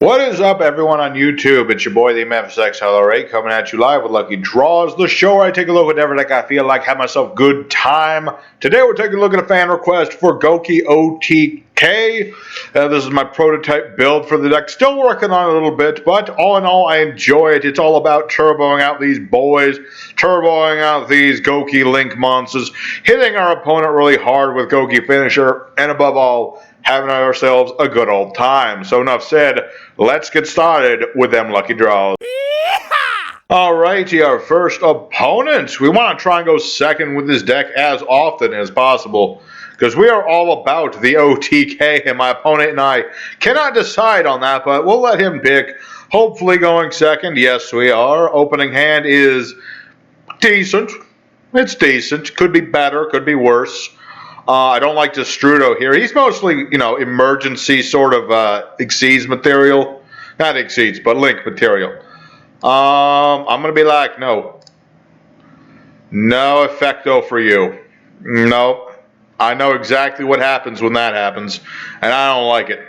What is up, everyone on YouTube? It's your boy, the MFSXLRA, coming at you live with Lucky Draws, the show where I take a look at whatever deck I feel like, have myself good time. Today we're taking a look at a fan request for Gouki OTK. This is my prototype build for the deck. Still working on it a little bit, but all in all, I enjoy it. It's all about turboing out these boys, turboing out these Gouki Link monsters, hitting our opponent really hard with Gouki Finisher, and above all, having ourselves a good old time. So enough said, let's get started with them lucky draws. Alrighty, our first opponent. We want to try and go second with this deck as often as possible, because we are all about the OTK, and my opponent and I cannot decide on that, but we'll let him pick. Hopefully going second. Yes, we are. Opening hand is decent. It's decent. Could be better, could be worse. I don't like Destrudo here. He's mostly, emergency sort of Exceeds material. Not Exceeds, but Link material. I'm going to be like, no. No effecto for you. Nope. I know exactly what happens when that happens, and I don't like it.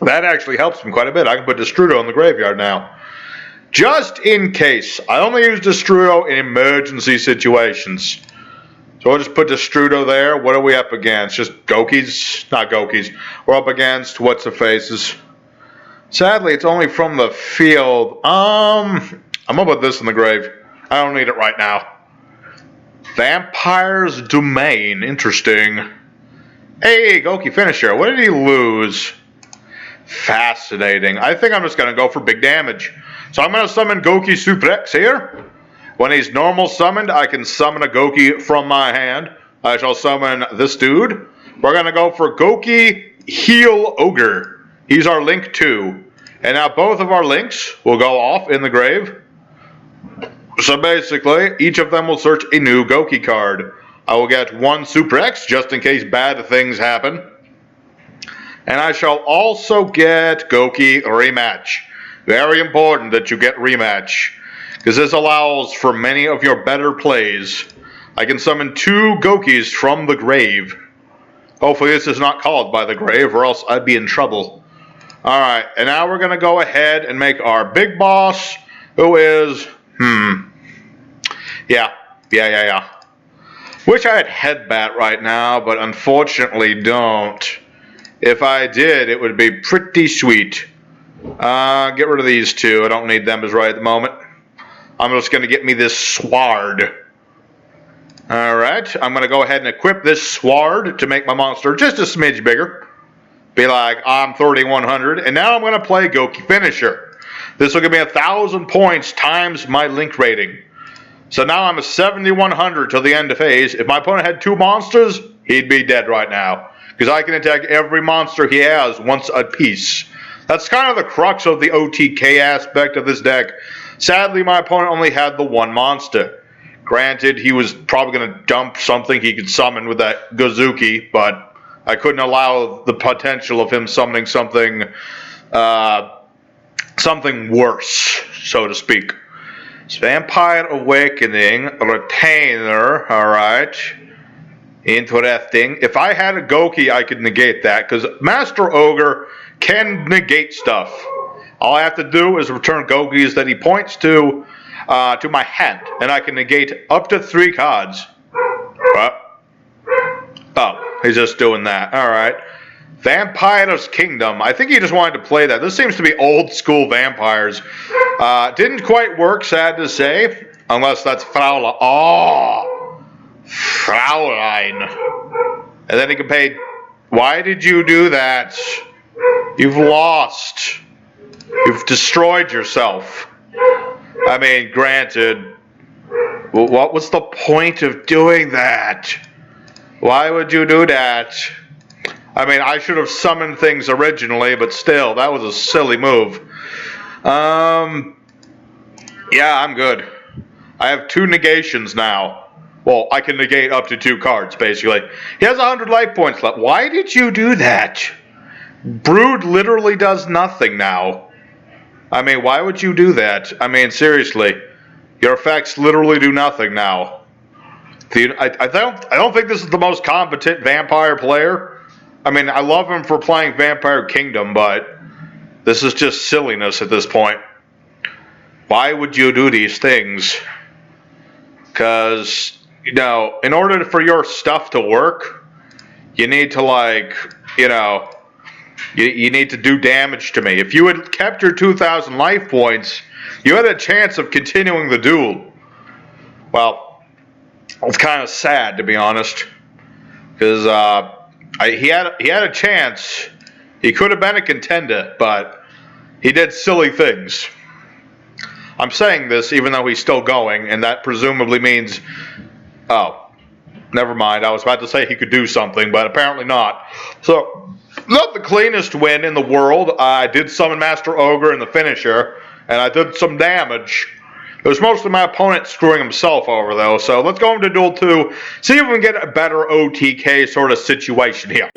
That actually helps me quite a bit. I can put Destrudo in the graveyard now. Just in case. I only use Destrudo in emergency situations. So we'll just put Destrudo there. What are we up against? Just Goukis? Not Goukis. We're up against what's-the-faces. Sadly, it's only from the field. I'm gonna put this in the grave. I don't need it right now. Vampire's Domain. Interesting. Hey, Gouki Finisher. What did he lose? Fascinating. I think I'm just gonna go for big damage. So I'm gonna summon Gouki Suplex here. When he's normal summoned, I can summon a Gouki from my hand. I shall summon this dude. We're going to go for Gouki Heal Ogre. He's our Link 2. And now both of our Links will go off in the grave. So basically, each of them will search a new Gouki card. I will get one Super X just in case bad things happen. And I shall also get Gouki Rematch. Very important that you get Rematch, because this allows for many of your better plays. I can summon 2 Goukis from the grave. Hopefully this is not called by the grave, or else I'd be in trouble. Alright, and now we're going to go ahead and make our big boss, who is, Yeah. Wish I had Headbat right now, but unfortunately don't. If I did, it would be pretty sweet. Get rid of these 2. I don't need them as right at the moment. I'm just going to get me this Sword. Alright, I'm going to go ahead and equip this Sword to make my monster just a smidge bigger. Be like, I'm 3100, and now I'm going to play Gouki Finisher. This will give me 1,000 points times my Link rating. So now I'm a 7100 till the end of phase. If my opponent had 2 monsters, he'd be dead right now, because I can attack every monster he has once a piece. That's kind of the crux of the OTK aspect of this deck. Sadly, my opponent only had the 1 monster. Granted, he was probably going to dump something he could summon with that Gouki, but I couldn't allow the potential of him summoning something, something worse, so to speak. So Vampire Awakening, Retainer, alright. Interesting. If I had a Gouki, I could negate that, because Master Ogre can negate stuff. All I have to do is return Goukis that he points to my hand, and I can negate up to 3 cards. What? Oh, he's just doing that. Alright. Vampire's Kingdom. I think he just wanted to play that. This seems to be old school vampires. Didn't quite work, sad to say. Unless that's Fraulein. Oh! Fraulein. And then he can pay... Why did you do that? You've lost. You've destroyed yourself. I mean, granted, what was the point of doing that? Why would you do that? I mean, I should have summoned things originally, but still, that was a silly move. Yeah, I'm good. I have 2 negations now. Well, I can negate up to 2 cards, basically. He has 100 life points left. Why did you do that? Brood literally does nothing now. I mean, why would you do that? I mean, seriously. Your effects literally do nothing now. I don't think this is the most competent vampire player. I mean, I love him for playing Vampire Kingdom, but This is just silliness at this point. Why would you do these things? Because, you know, in order for your stuff to work, you need to, like, you know, you need to do damage to me. If you had kept your 2,000 life points, you had a chance of continuing the duel. Well, it's kind of sad, to be honest. Because he had a chance. He could have been a contender, but he did silly things. I'm saying this even though he's still going, and that presumably means... Oh, never mind. I was about to say he could do something, but apparently not. So, not the cleanest win in the world. I did summon Master Ogre in the finisher, and I did some damage. It was mostly my opponent screwing himself over, though. So let's go into Duel 2, see if we can get a better OTK sort of situation here.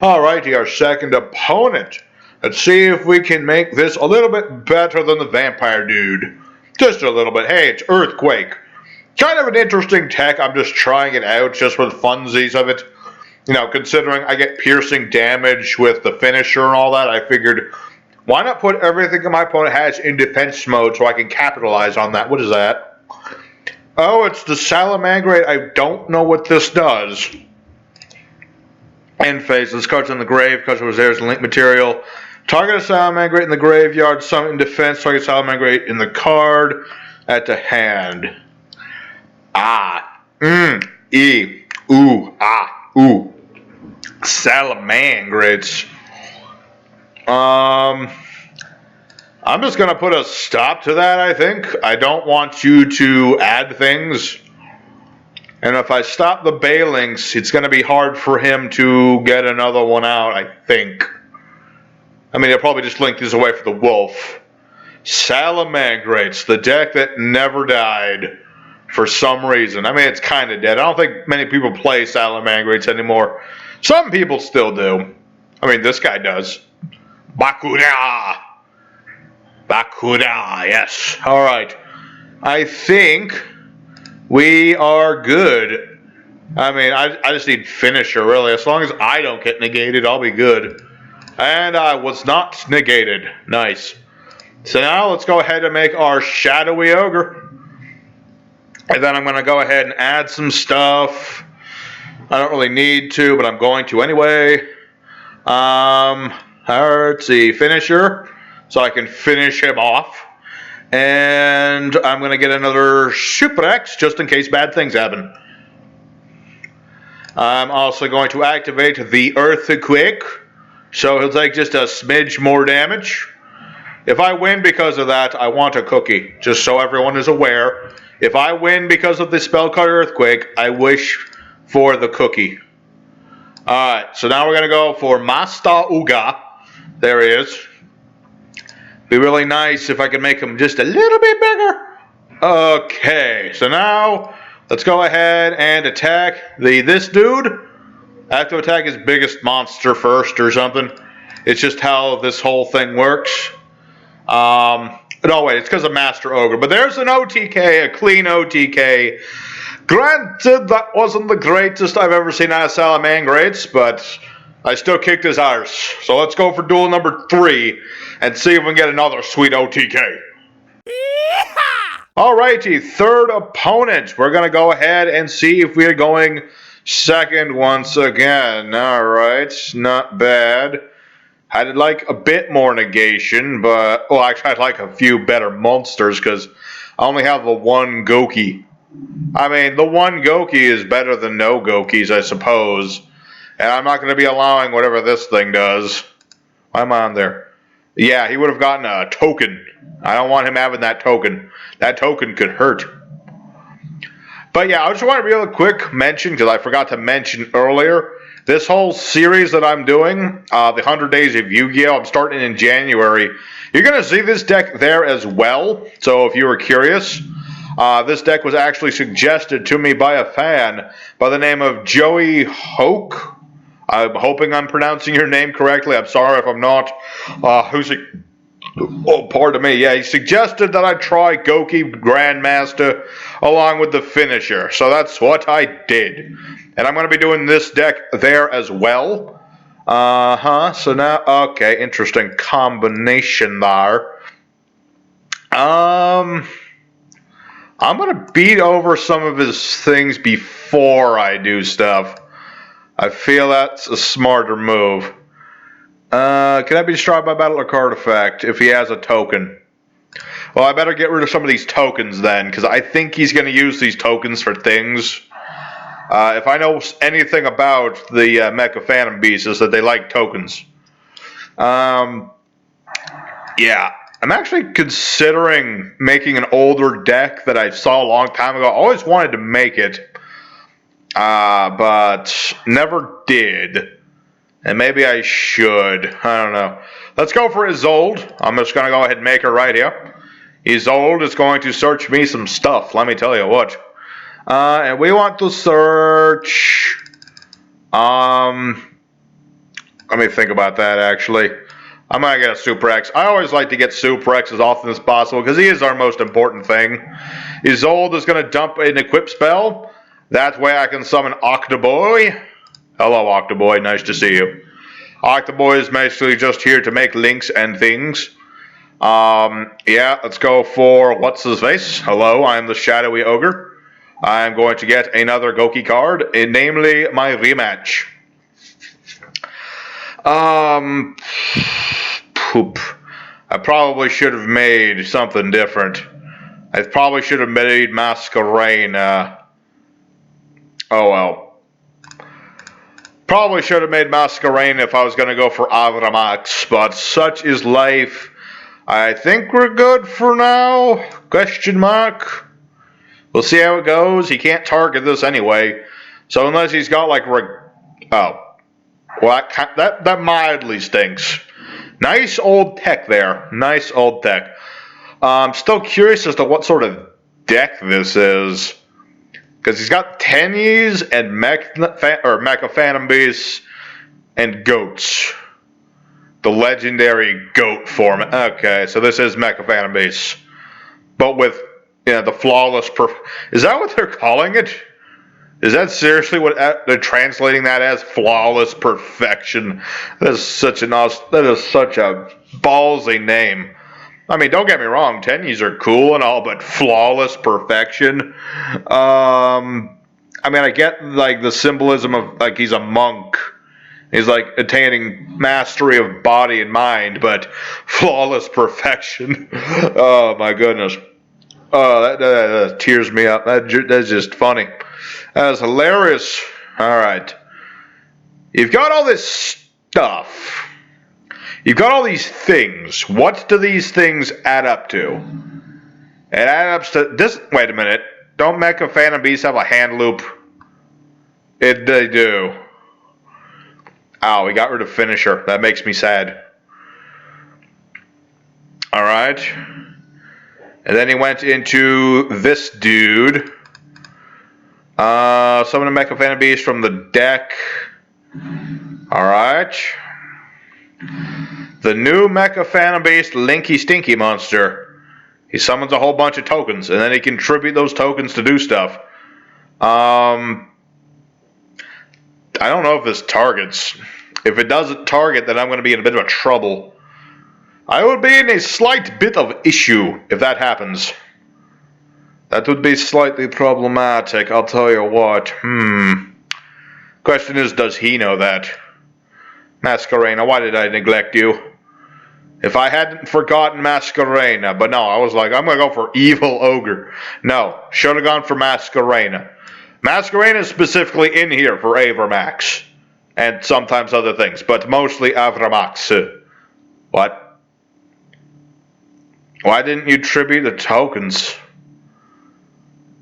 Alrighty, our second opponent. Let's see if we can make this a little bit better than the vampire dude. Just a little bit. Hey, it's Earthquake. Kind of an interesting tech. I'm just trying it out just for the funsies of it. You know, considering I get piercing damage with the finisher and all that, I figured, why not put everything my opponent has in defense mode so I can capitalize on that? What is that? Oh, it's the Salamangreat. I don't know what this does. End phase. This card's in the grave because it was there as link material. Target a Salamangreat in the graveyard, summon in defense, target Salamangreat in the card at the hand. Salamangreats. I'm just gonna put a stop to that, I think. I don't want you to add things. And if I stop the Bailings, it's gonna be hard for him to get another one out, I think. I mean, he'll probably just link these away for the wolf. Salamangreats, the deck that never died for some reason. I mean, it's kind of dead. I don't think many people play Salamangreats anymore. Some people still do. I mean, this guy does. Bakura! Bakura, yes. Alright. I think we are good. I mean, I just need finisher, really. As long as I don't get negated, I'll be good. And I was not negated. Nice. So now let's go ahead and make our shadowy ogre. And then I'm going to go ahead and add some stuff. I don't really need to, but I'm going to anyway. Let's see, finisher. So I can finish him off. And I'm going to get another Super X just in case bad things happen. I'm also going to activate the Earthquake. So he'll take just a smidge more damage. If I win because of that, I want a cookie. Just so everyone is aware. If I win because of the spell card Earthquake, I wish for the cookie. Alright, so now we're going to go for Master Uga. There he is. Be really nice if I could make him just a little bit bigger. Okay, so now let's go ahead and attack this dude. I have to attack his biggest monster first or something. It's just how this whole thing works. No, wait, it's because of Master Ogre. But there's an OTK, a clean OTK. Granted, that wasn't the greatest I've ever seen out of Salamangreats, but I still kicked his arse. So let's go for duel number 3 and see if we can get another sweet OTK. Alrighty, third opponent. We're going to go ahead and see if we are going second once again. Alright, not bad. I'd like a bit more negation, but... Well, actually, I'd like a few better monsters, because I only have the one Gouki. I mean, the one Gouki is better than no Goukis, I suppose. And I'm not going to be allowing whatever this thing does. Why am I on there? Yeah, he would have gotten a token. I don't want him having that token. That token could hurt. But yeah, I just want to real quick mention, because I forgot to mention earlier, this whole series that I'm doing, the 100 Days of Yu-Gi-Oh! I'm starting in January. You're going to see this deck there as well. So if you were curious, this deck was actually suggested to me by a fan by the name of Joey Hoke. I'm hoping I'm pronouncing your name correctly. I'm sorry if I'm not. Oh, pardon me. Yeah, he suggested that I try Gouki Grandmaster along with the finisher. So that's what I did. And I'm going to be doing this deck there as well. So now, okay, interesting combination there. I'm gonna beat over some of his things before I do stuff. I feel that's a smarter move. Can I be destroyed by battle or card effect if he has a token? Well, I better get rid of some of these tokens then, because I think he's going to use these tokens for things. If I know anything about the Mecha Phantom Beasts, is that they like tokens. Yeah, I'm actually considering making an older deck that I saw a long time ago. I always wanted to make it, but never did. And maybe I should. I don't know. Let's go for Isolde. I'm just going to go ahead and make her right here. Isolde is going to search me some stuff, let me tell you what. And we want to search... let me think about that, actually. I'm going to get a Super X. I always like to get Super X as often as possible, because he is our most important thing. Isolde is going to dump an equip spell. That way I can summon Octoboy. Hello, Octoboy. Nice to see you. Octoboy is basically just here to make links and things. Yeah, let's go for what's his face. Hello, I am the Shadowy Ogre. I am going to get another Gouki card, namely my rematch. Poop. I probably should have made something different. I probably should have made Masquerain. Oh well. Probably should have made Masquerain if I was going to go for Avramax, but such is life. I think we're good for now? Question mark. We'll see how it goes. He can't target this anyway, so unless he's got like oh, well that mildly stinks. Nice old tech there. Nice old tech. I'm still curious as to what sort of deck this is. Because he's got Tennies and Mecha Phantom Beasts and Goats. The legendary Goat form. Okay, so this is Mecha Phantom Beasts. But with, the flawless is that what they're calling it? Is that seriously what they're translating that as? Flawless perfection. That is such a ballsy name. I mean, don't get me wrong, Tennies are cool and all, but flawless perfection. I mean, I get like the symbolism of like he's a monk. He's like attaining mastery of body and mind, but flawless perfection. Oh my goodness. Oh, that tears me up. That's just funny. That's hilarious. All right. You've got all this stuff. You've got all these things. What do these things add up to? It adds up to this. Wait a minute. Don't Mecha Phantom Beasts have a hand loop? They do. Oh, we got rid of Finisher. That makes me sad. Alright. And then he went into this dude. Summon a Mecha Phantom Beast from the deck. Alright. The new Mecha Phantom Beast Linky Stinky monster. He summons a whole bunch of tokens, and then he can tribute those tokens to do stuff. I don't know if this targets. If it doesn't target, then I'm going to be in a bit of trouble. I would be in a slight bit of issue if that happens. That would be slightly problematic, I'll tell you what. Question is, does he know that? Masquerain, why did I neglect you? If I hadn't forgotten Masquerain, but no, I was like, I'm going to go for Evil Ogre. No, should have gone for Masquerain. Masquerain is specifically in here for Avramax. And sometimes other things, but mostly Avramax. What? Why didn't you tribute the tokens?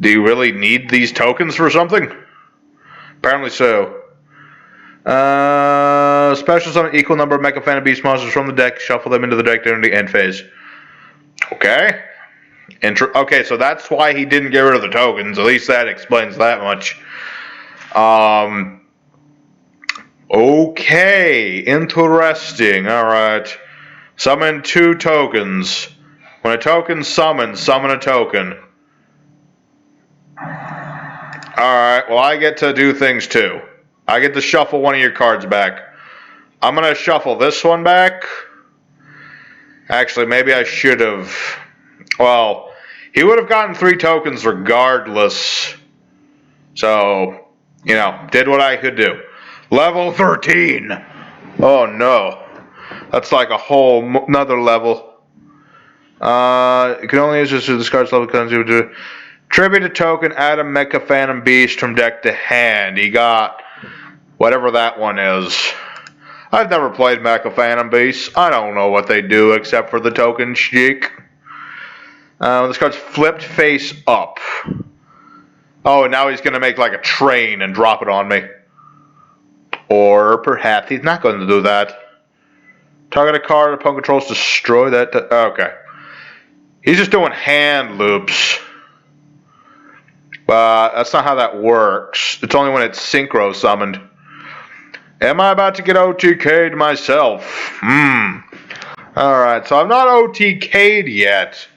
Do you really need these tokens for something? Apparently so. Special summon equal number of Mecha Phantom Beast monsters from the deck. Shuffle them into the deck during the end phase. Okay. Okay, so that's why he didn't get rid of the tokens. At least that explains that much. Okay. Interesting. Alright. Summon 2 tokens. When a token summons, summon a token. Alright, well I get to do things too. I get to shuffle one of your cards back. I'm gonna shuffle this one back. Actually, maybe I should have. Well, he would have gotten 3 tokens regardless. So, you know, did what I could do. Level 13. Oh no. That's like a whole another level. You can only use this to discard level to tribute a token, add a Mecha Phantom Beast from deck to hand. He got whatever that one is. I've never played Mecha Phantom Beasts. I don't know what they do except for the token chic. This card's flipped face up. Oh, and now he's going to make like a train and drop it on me. Or perhaps he's not going to do that. Target a card opponent controls, destroy that. Okay. He's just doing hand loops. That's not how that works. It's only when it's synchro summoned. Am I about to get OTK'd myself? Alright, so I'm not OTK'd yet.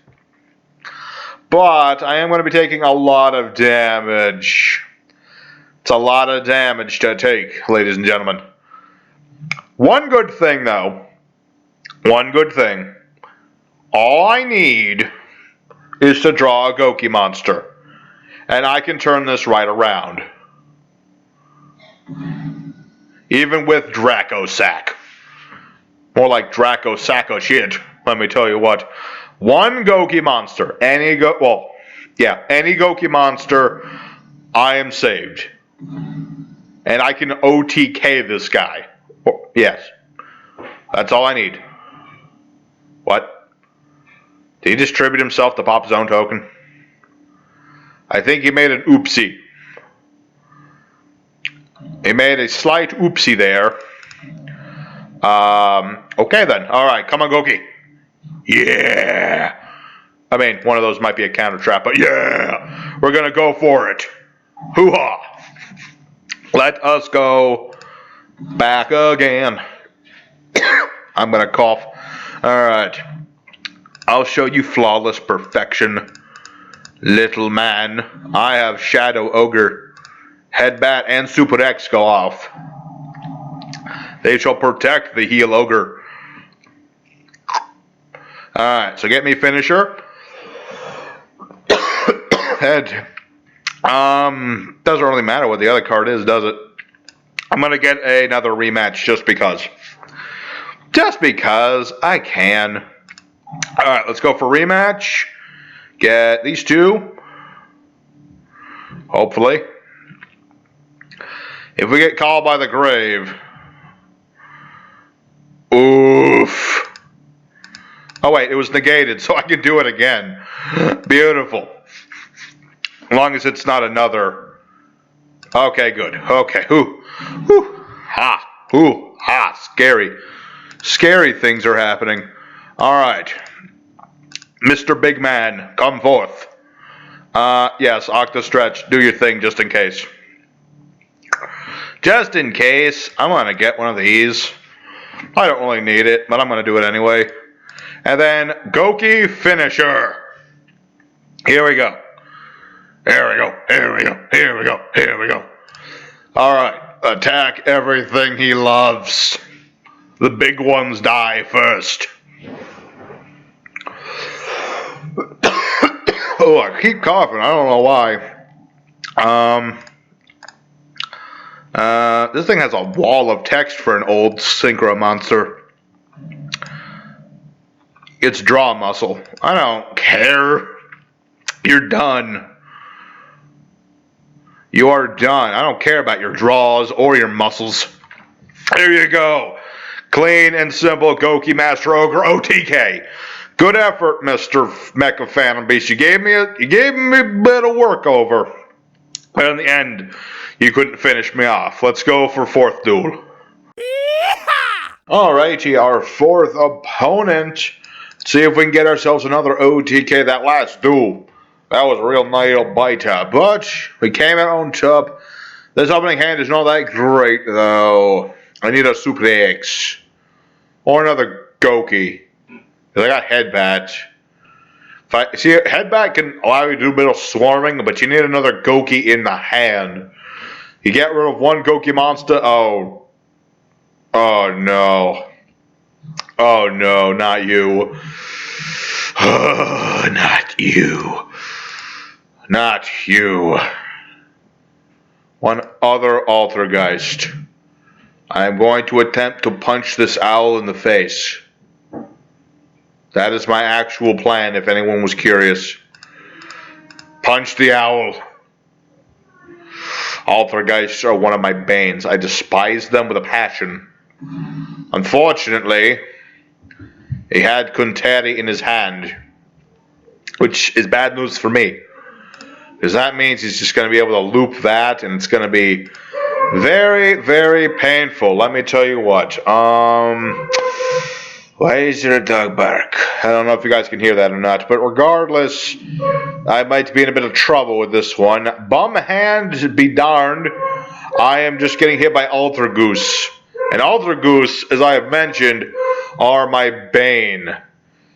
But I am going to be taking a lot of damage. It's a lot of damage to take, ladies and gentlemen. One good thing, though. One good thing. All I need is to draw a Gouki monster. And I can turn this right around. Even with Draco Sack. More like Draco Sacco shit, let me tell you what. One Gouki monster, any Gouki monster, I am saved. And I can OTK this guy. Yes. That's all I need. What? Did he distribute himself to pop his own token? I think he made an oopsie. He made a slight oopsie there. Okay then. Alright, come on, Gouki. Yeah! I mean, one of those might be a counter trap, but yeah! We're gonna go for it. Hoo-ha! Let us go back again. I'm gonna cough. Alright. I'll show you flawless perfection, little man. I have Shadow Ogre. Headbat and Super X go off. They shall protect the heel ogre. Alright, so get me finisher. Head. Doesn't really matter what the other card is, does it? I'm gonna get another rematch just because. Just because I can. Alright, let's go for rematch. Get these two. Hopefully. If we get called by the grave. Oof. Oh wait, it was negated, so I can do it again. Beautiful. As long as it's not another. Okay, good. Okay. Ooh. Ooh. Ha. Ooh. Ha. Scary. Scary things are happening. Alright. Mr. Big Man, come forth. Yes, Octa Stretch, do your thing just in case. Just in case, I'm going to get one of these. I don't really need it, but I'm going to do it anyway. And then, Gouki Finisher. Here we go. Here we go. Here we go. Here we go. Here we go. Alright, attack everything he loves. The big ones die first. Oh, I keep coughing. I don't know why. This thing has a wall of text for an old synchro monster. It's draw muscle. I don't care. You're done. You are done. I don't care about your draws or your muscles. There you go. Clean and simple Gouki Master Ogre OTK. Good effort, Mr. Mecha Phantom Beast. You gave me a bit of work over. But in the end, you couldn't finish me off. Let's go for fourth duel. Alrighty, our fourth opponent. Let's see if we can get ourselves another OTK. That last duel, that was a real nail biter. But we came out on top. This opening hand is not that great, though. I need a Super X. Or another Gouki. Because I got Headbat. See, Headbat can allow you to do a bit of swarming, but you need another Gouki in the hand. You get rid of one Gouki monster. Oh. Oh no. Oh no, not you. Oh, not you. Not you. One other Altergeist. I am going to attempt to punch this owl in the face. That is my actual plan, if anyone was curious. Punch the owl. Altergeists are one of my banes. I despise them with a passion. Unfortunately, he had Kunteri in his hand, which is bad news for me. Because that means he's just going to be able to loop that, and it's going to be very, very painful. Let me tell you what. Why is there a dog bark? I don't know if you guys can hear that or not, but regardless, I might be in a bit of trouble with this one. Bum hand be darned. I am just getting hit by Altergoose. And Altergoose, as I have mentioned, are my bane.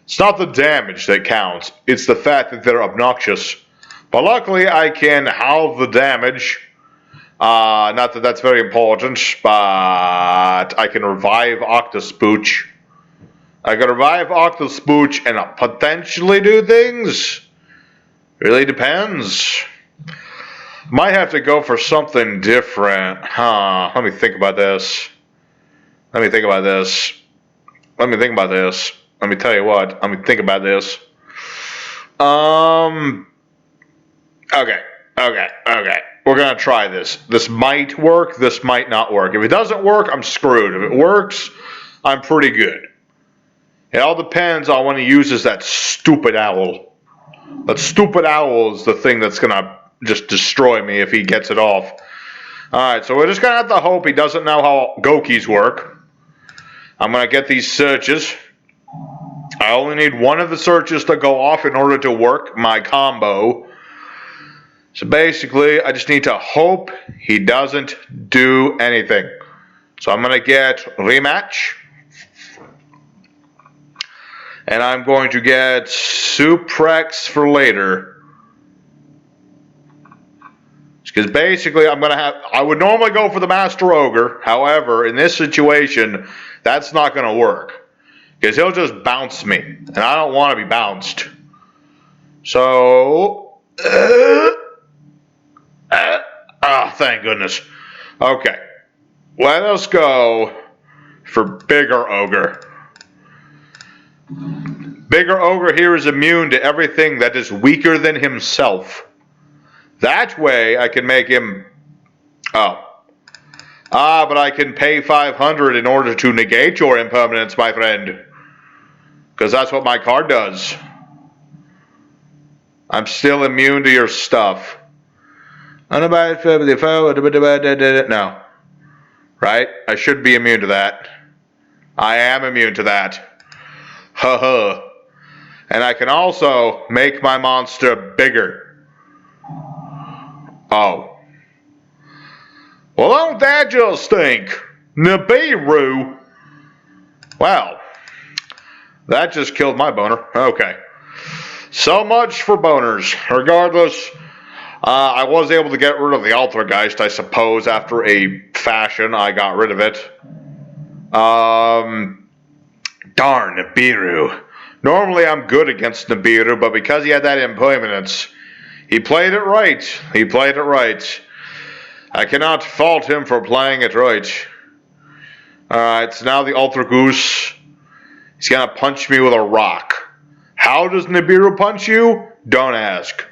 It's not the damage that counts, it's the fact that they're obnoxious. But luckily, I can halve the damage. Not that that's very important, but I can revive Octospooch. I can revive Octospooch and potentially do things. Really depends. Might have to go for something different. Let me think about this. Let me think about this. Let me think about this. Let me tell you what. Let me think about this. Okay. We're going to try this. This might work. This might not work. If it doesn't work, I'm screwed. If it works, I'm pretty good. It all depends on when he uses that stupid owl. That stupid owl is the thing that's going to just destroy me if he gets it off. Alright, so we're just going to have to hope he doesn't know how Gokis work. I'm going to get these searches. I only need one of the searches to go off in order to work my combo. So basically, I just need to hope he doesn't do anything. So I'm going to get rematch. And I'm going to get Suprex for later. Because basically, I would normally go for the Master Ogre. However, in this situation, that's not going to work. Because he'll just bounce me. And I don't want to be bounced. So... thank goodness. Okay. Let us go for Bigger Ogre. Bigger Ogre here is immune to everything that is weaker than himself. That way I can make him... but I can pay 500 in order to negate your impermanence, my friend. Because that's what my card does. I'm still immune to your stuff. No. Right? I should be immune to that. I am immune to that. And I can also make my monster bigger. Oh. Well, don't that just stink? Nibiru. Well, that just killed my boner. Okay. So much for boners. Regardless... I was able to get rid of the Altergeist, I suppose, after a fashion. I got rid of it. Darn, Nibiru. Normally I'm good against Nibiru, but because he had that impermanence, he played it right. He played it right. I cannot fault him for playing it right. Alright, so now the Altergoose. He's gonna punch me with a rock. How does Nibiru punch you? Don't ask.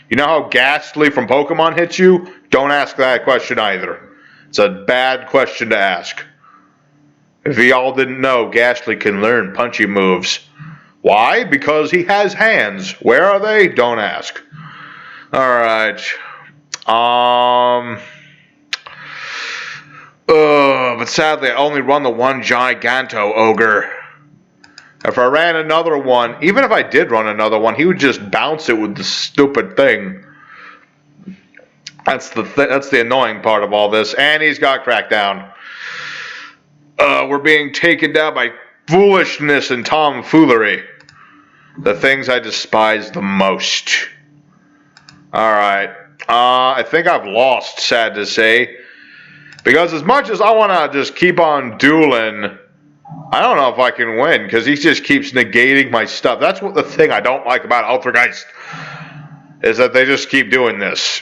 You know how Ghastly from Pokemon hits you? Don't ask that question either. It's a bad question to ask. If y'all didn't know, Ghastly can learn punchy moves. Why? Because he has hands. Where are they? Don't ask. Alright. But sadly I only run the one Giganto Ogre. If I ran another one, even if I did run another one, he would just bounce it with the stupid thing. That's the annoying part of all this. And he's got Crackdown. We're being taken down by foolishness and tomfoolery. The things I despise the most. Alright. I think I've lost, sad to say. Because as much as I want to just keep on dueling, I don't know if I can win, because he just keeps negating my stuff. That's what the thing I don't like about Altergeist, is that they just keep doing this.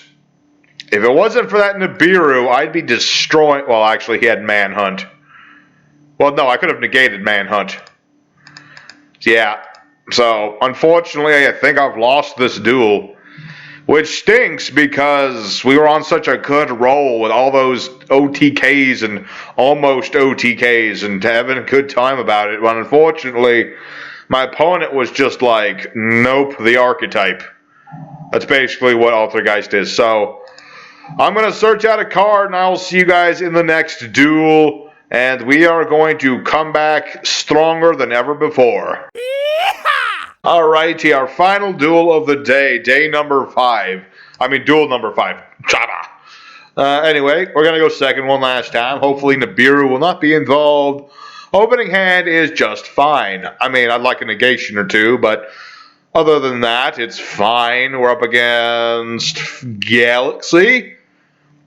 If it wasn't for that Nibiru, I'd be destroying... Well, actually, he had Manhunt. Well, no, I could have negated Manhunt. Yeah. So, unfortunately, I think I've lost this duel. Which stinks, because we were on such a good roll with all those OTKs and almost OTKs and having a good time about it. But unfortunately, my opponent was just like, nope, the archetype. That's basically what Altergeist is. So, I'm going to search out a card, and I will see you guys in the next duel. And we are going to come back stronger than ever before. Alrighty, our final duel of the day, day number 5. I mean, duel number 5. Anyway, we're going to go second one last time. Hopefully Nibiru will not be involved. Opening hand is just fine. I mean, I'd like a negation or two, but other than that, it's fine. We're up against Galaxy.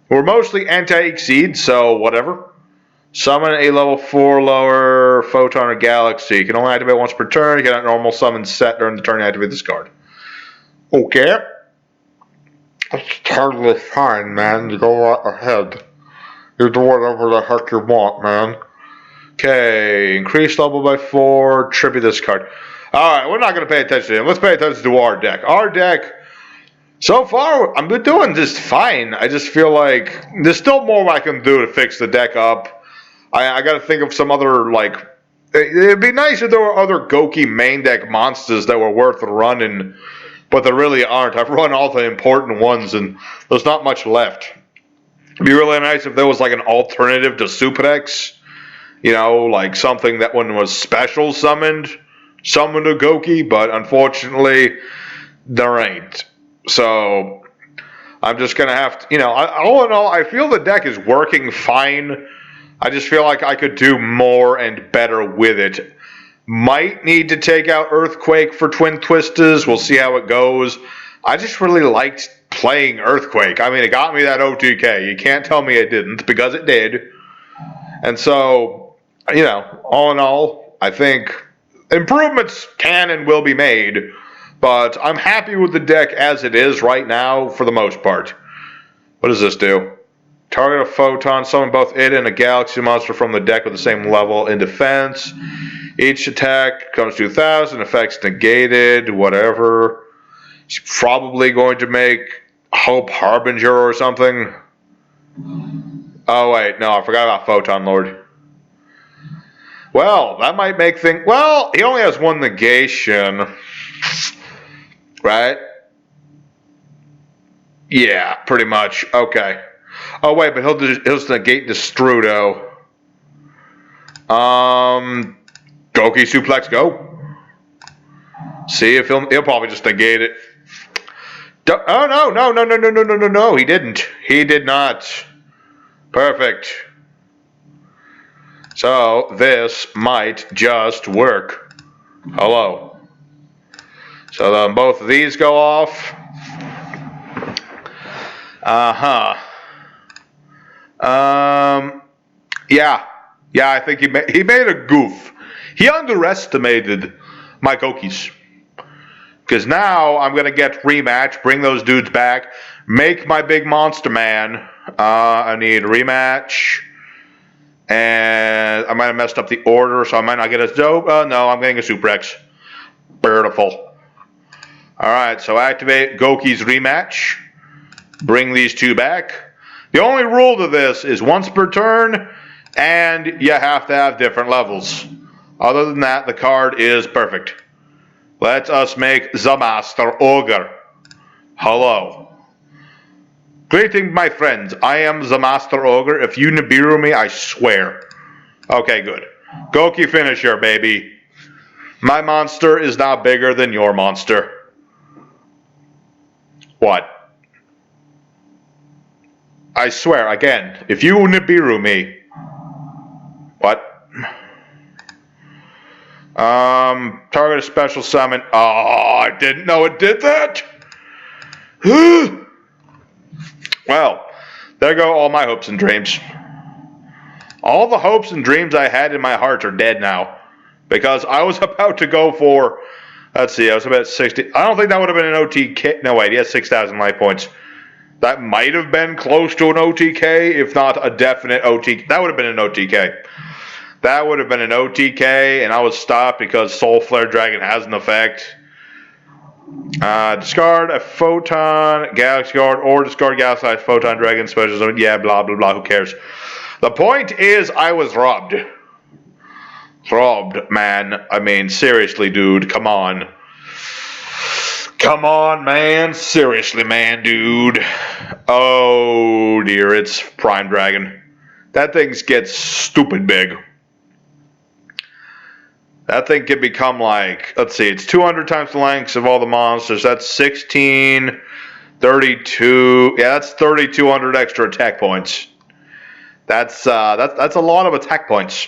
We're mostly anti-exceed, so whatever. Summon a level 4 lower Photon or Galaxy. You can only activate once per turn. You cannot normal summon set during the turn you activate this card. Okay. That's totally fine, man. You go right ahead. You do whatever the heck you want, man. Okay. Increase level by 4. Tribute this card. Alright, we're not going to pay attention to him. Let's pay attention to our deck. Our deck, so far, I'm doing just fine. I just feel like there's still more I can do to fix the deck up. I got to think of some other, like, it'd be nice if there were other Gouki main deck monsters that were worth running, but there really aren't. I've run all the important ones, and there's not much left. It'd be really nice if there was, like, an alternative to Suprex, you know, like something that one was special summoned a Gouki, but unfortunately, there ain't. So, I'm just going to have to, you know, all in all, I feel the deck is working fine. I just feel like I could do more and better with it. Might need to take out Earthquake for Twin Twisters. We'll see how it goes. I just really liked playing Earthquake. I mean, it got me that OTK. You can't tell me it didn't, because it did. And so, you know, all in all, I think improvements can and will be made. But I'm happy with the deck as it is right now for the most part. What does this do? Target a Photon, summon both it and a Galaxy monster from the deck with the same level in defense. Each attack comes to 2,000, effects negated, whatever. He's probably going to make Hope Harbinger or something. Oh wait, no, I forgot about Photon Lord. Well, that might make things... Well, he only has one negation. Right? Yeah, pretty much. Okay. Oh wait, but he'll just negate Destrudo. Gouki Suplex, go. See if he'll probably just negate it. Oh no, he didn't. He did not. Perfect. So this might just work. Hello. So then both of these go off. Yeah, I think he made a goof. He underestimated my Goukis. Because now I'm going to get rematch, bring those dudes back, make my big monster man. I need rematch. And I might have messed up the order, so I might not get a dope. No, I'm getting a Suprex. Beautiful. Alright, so activate Gouki's rematch. Bring these two back. The only rule to this is once per turn, and you have to have different levels. Other than that, the card is perfect. Let us make the Master Ogre. Hello. Greeting, my friends. I am the Master Ogre. If you Nibiru me, I swear. Okay, good. Gouki finisher, baby. My monster is now bigger than your monster. What? I swear, again, if you Nibiru me... What? Target a special summon. Oh, I didn't know it did that! Well, there go all my hopes and dreams. All the hopes and dreams I had in my heart are dead now. Because I was about to go for, let's see, I was about 60. I don't think that would have been an OTK. No, wait, he has 6,000 life points. That might have been close to an OTK, if not a definite OTK. That would have been an OTK. That would have been an OTK, and I was stopped because Soul Flare Dragon has an effect. Discard a Photon, Galaxy Guard, or discard Galaxy Photon Dragon Special Summon. Yeah, blah, blah, blah, who cares? The point is, I was robbed. Robbed, man. I mean, seriously, dude, come on. Come on, man. Seriously, man, dude. Oh, dear, it's Prime Dragon. That thing gets stupid big. That thing can become like, let's see, it's 200 times the length of all the monsters. That's 16, 32. Yeah, that's 3,200 extra attack points. That's a lot of attack points.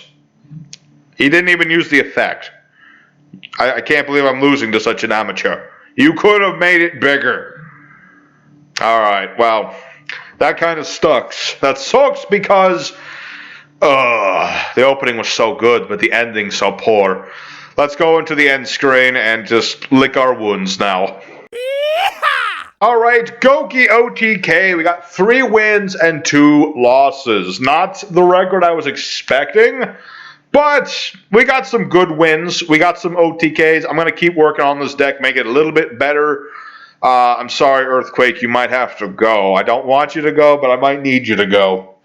He didn't even use the effect. I can't believe I'm losing to such an amateur. You could have made it bigger. Alright, well, that kind of sucks. That sucks because the opening was so good, but the ending so poor. Let's go into the end screen and just lick our wounds now. Alright, Gouki OTK. We got 3 wins and 2 losses. Not the record I was expecting, but we got some good wins. We got some OTKs. I'm going to keep working on this deck, make it a little bit better. I'm sorry, Earthquake, you might have to go. I don't want you to go, but I might need you to go.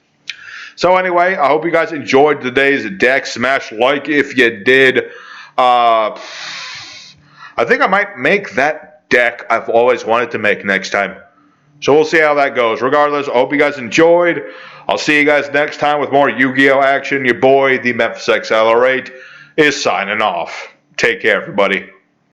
So anyway, I hope you guys enjoyed today's deck. Smash like if you did. I think I might make that deck I've always wanted to make next time. So we'll see how that goes. Regardless, I hope you guys enjoyed. I'll see you guys next time with more Yu-Gi-Oh! Action. Your boy, the Memphis XLR8, is signing off. Take care, everybody.